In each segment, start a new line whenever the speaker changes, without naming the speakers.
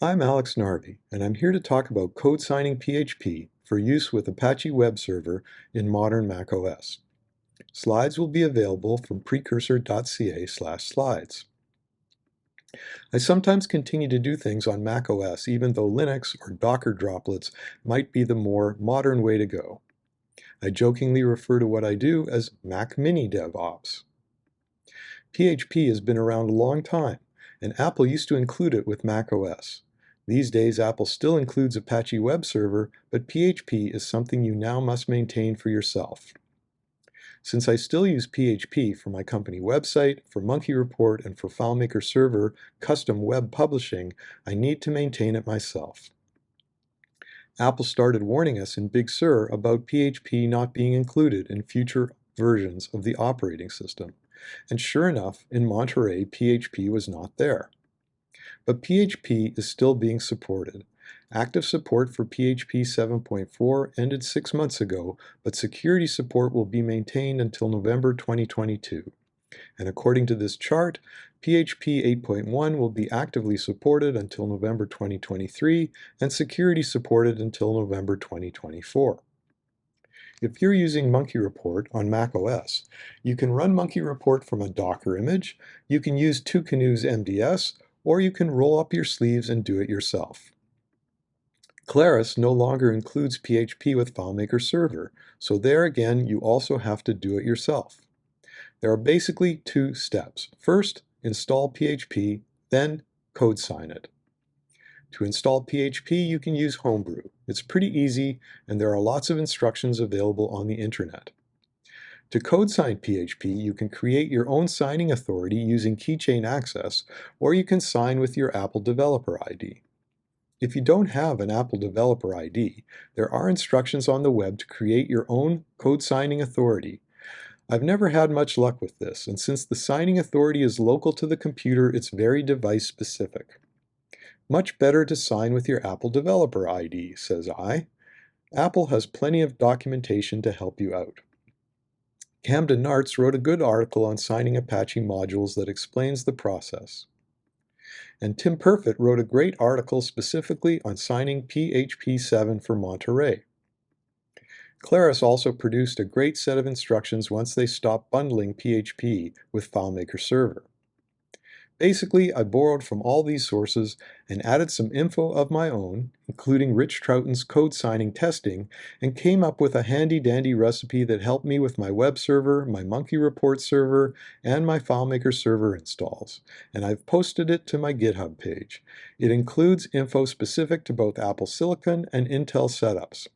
I'm Alex Narvey, and I'm here to talk about code signing PHP for use with Apache Web Server in modern macOS. Slides will be available from precursor.ca/slides. I sometimes continue to do things on macOS even though Linux or Docker droplets might be the more modern way to go. I jokingly refer to what I do as Mac Mini DevOps. PHP has been around a long time, and Apple used to include it with macOS. These days, Apple still includes Apache Web Server, but PHP is something you now must maintain for yourself. Since I still use PHP for my company website, for Monkey Report, and for FileMaker Server custom web publishing, I need to maintain it myself. Apple started warning us in Big Sur about PHP not being included in future versions of the operating system. And sure enough, in Monterey, PHP was not there. But PHP is still being supported. Active support for PHP 7.4 ended 6 months ago, but security support will be maintained until November 2022. And according to this chart, PHP 8.1 will be actively supported until November 2023 and security supported until November 2024. If you're using Monkey Report on macOS, you can run Monkey Report from a Docker image, you can use Two Canoes MDS, or you can roll up your sleeves and do it yourself. Claris no longer includes PHP with FileMaker Server, so there again you also have to do it yourself. There are basically two steps. First, install PHP, then code sign it. To install PHP, you can use Homebrew. It's pretty easy, and there are lots of instructions available on the internet. To code sign PHP, you can create your own signing authority using keychain access, or you can sign with your Apple Developer ID. If you don't have an Apple Developer ID, there are instructions on the web to create your own code signing authority. I've never had much luck with this, and since the signing authority is local to the computer, it's very device specific. Much better to sign with your Apple Developer ID, says I. Apple has plenty of documentation to help you out. Camden Nartz wrote a good article on signing Apache modules that explains the process. And Tim Perfit wrote a great article specifically on signing PHP 7 for Monterey. Claris also produced a great set of instructions once they stopped bundling PHP with FileMaker Server. Basically, I borrowed from all these sources and added some info of my own, including Rich Troughton's code signing testing, and came up with a handy-dandy recipe that helped me with my web server, my Monkey Report server, and my FileMaker Server installs. And I've posted it to my GitHub page. It includes info specific to both Apple Silicon and Intel setups.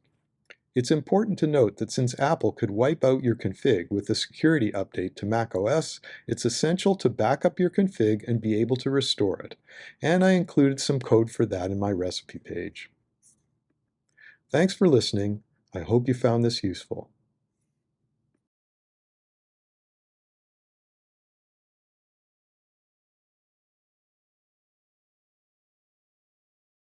It's important to note that since Apple could wipe out your config with a security update to macOS, it's essential to back up your config and be able to restore it. And I included some code for that in my recipe page. Thanks for listening. I hope you found this useful.